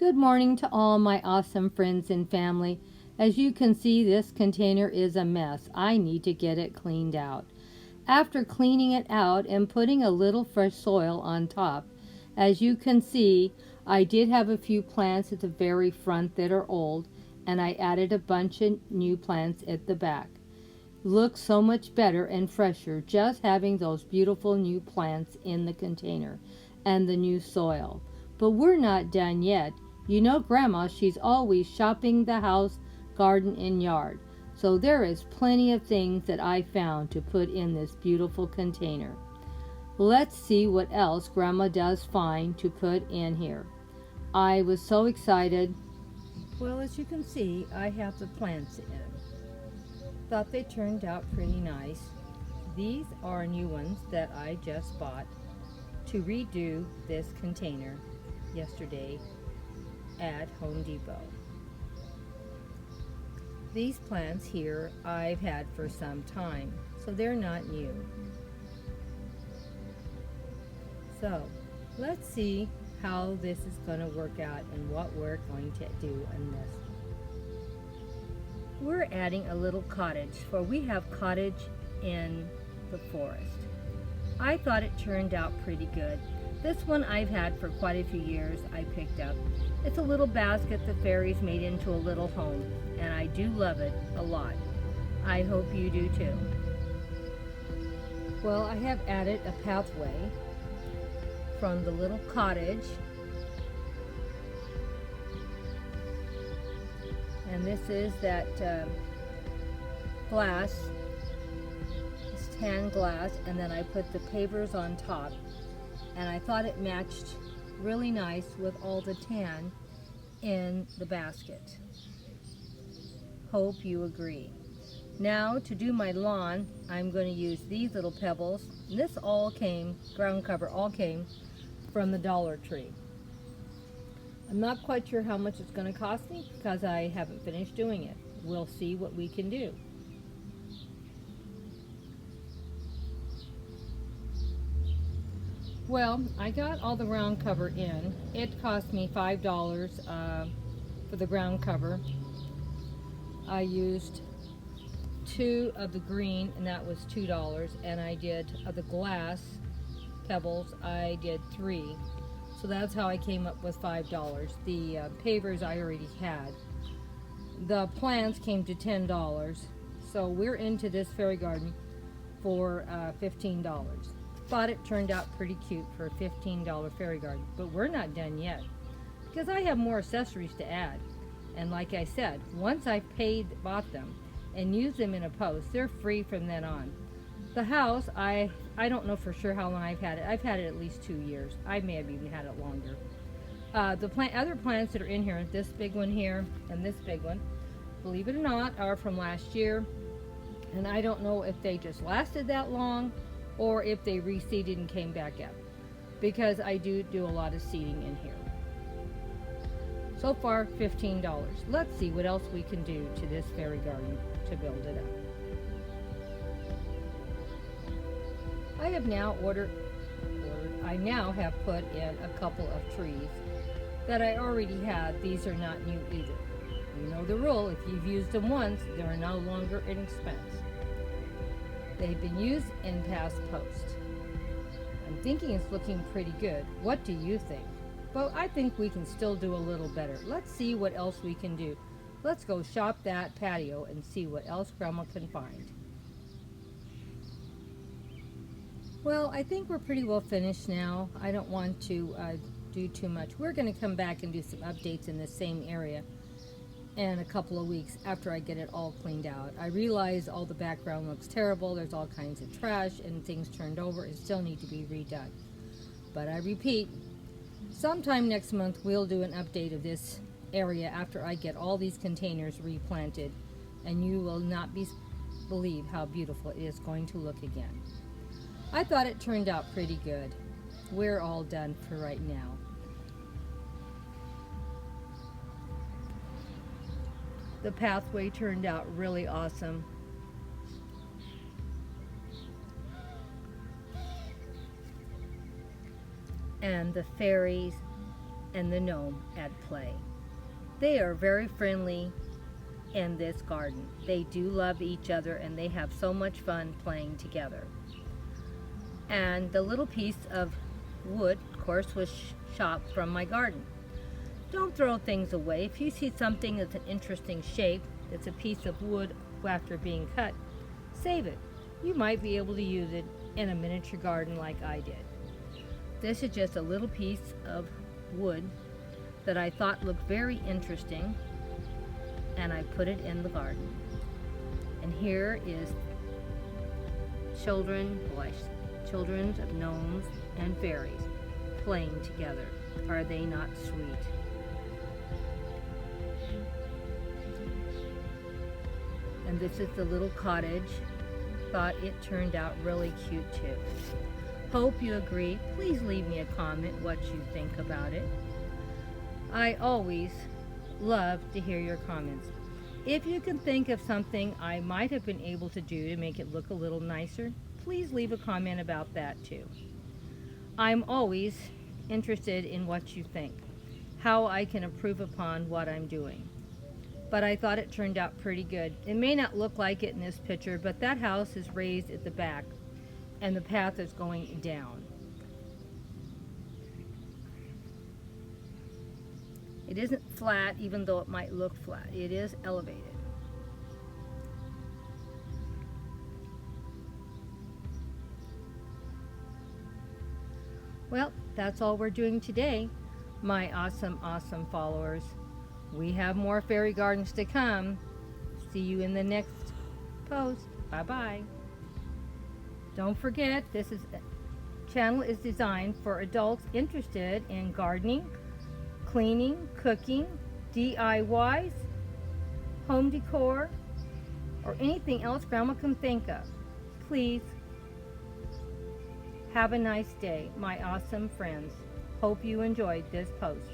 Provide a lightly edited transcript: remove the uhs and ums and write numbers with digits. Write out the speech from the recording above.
Good morning to all my awesome friends and family. As you can see, this container is a mess. I need to get it cleaned out. After cleaning it out and putting a little fresh soil on top, as you can see, I did have a few plants at the very front that are old, and I added a bunch of new plants at the back. Looks so much better and fresher just having those beautiful new plants in the container and the new soil. But we're not done yet. You know Grandma, she's always shopping the house, garden, and yard. So there is plenty of things that I found to put in this beautiful container. Let's see what else Grandma does find to put in here. I was so excited. Well, as you can see, I have the plants in. Thought they turned out pretty nice. These are new ones that I just bought to redo this container yesterday at Home Depot. These plants here I've had for some time, so they're not new. So let's see how this is going to work out and what we're going to do in this. We're adding a little cottage, for we have cottage in the forest. I thought it turned out pretty good. This one I've had for quite a few years. I picked up. It's a little basket the fairies made into a little home, and I do love it a lot. I hope you do too. Well, I have added a pathway from the little cottage, and this is that glass, this tan glass, and then I put the pavers on top, and I thought it matched really nice with all the tan in the basket. Hope you agree. Now to do my lawn, I'm going to use these little pebbles. This all came, ground cover all came from the Dollar Tree. I'm not quite sure how much it's going to cost me because I haven't finished doing it. We'll see what we can do. Well, I got all the ground cover in. It cost me $5 for the ground cover. I used 2 of the green, and that was $2, and I did of the glass pebbles, I did 3. So that's how I came up with $5. The pavers I already had. The plants came to $10. So we're into this fairy garden for $15. Thought it turned out pretty cute for a $15 fairy garden, but we're not done yet because I have more accessories to add. And like I said, once I've bought them and used them in a post, they're free from then on. The house, I don't know for sure how long I've had it. I've had it at least 2 years. I may have even had it longer. The other plants that are in here, this big one here and this big one, believe it or not, are from last year. And I don't know if they just lasted that long or if they reseeded and came back up, because I do a lot of seeding in here. So far, $15. Let's see what else we can do to this fairy garden to build it up. I have now I now have put in a couple of trees that I already had. These are not new either. You know the rule, if you've used them once, they're no longer an expense. They've been used in past posts. I'm thinking it's looking pretty good. What do you think? Well, I think we can still do a little better. Let's see what else we can do. Let's go shop that patio and see what else Grandma can find. Well, I think we're pretty well finished now. I don't want to do too much. We're going to come back and do some updates in the same area in a couple of weeks after I get it all cleaned out. I realize all the background looks terrible. There's all kinds of trash and things turned over and still need to be redone. But I repeat, sometime next month we'll do an update of this area after I get all these containers replanted, and you will not believe how beautiful it is going to look again. I thought it turned out pretty good. We're all done for right now. The pathway turned out really awesome. And the fairies and the gnome at play. They are very friendly in this garden. They do love each other and they have so much fun playing together. And the little piece of wood, of course, was chopped from my garden. Don't throw things away. If you see something that's an interesting shape, that's a piece of wood after being cut, save it. You might be able to use it in a miniature garden like I did. This is just a little piece of wood that I thought looked very interesting, and I put it in the garden. And here is children of gnomes and fairies playing together. Are they not sweet? And this is the little cottage. Thought it turned out really cute too. Hope you agree. Please leave me a comment what you think about it. I always love to hear your comments. If you can think of something I might have been able to do to make it look a little nicer, please leave a comment about that too. I'm always interested in what you think, how I can improve upon what I'm doing. But I thought it turned out pretty good. It may not look like it in this picture, but that house is raised at the back and the path is going down. It isn't flat, even though it might look flat. It is elevated. Well, that's all we're doing today, my awesome, awesome followers. We have more fairy gardens to come. See you in the next post. Bye-bye. Don't forget, this channel is designed for adults interested in gardening, cleaning, cooking, DIYs, home decor, or anything else Grandma can think of. Please have a nice day, my awesome friends. Hope you enjoyed this post.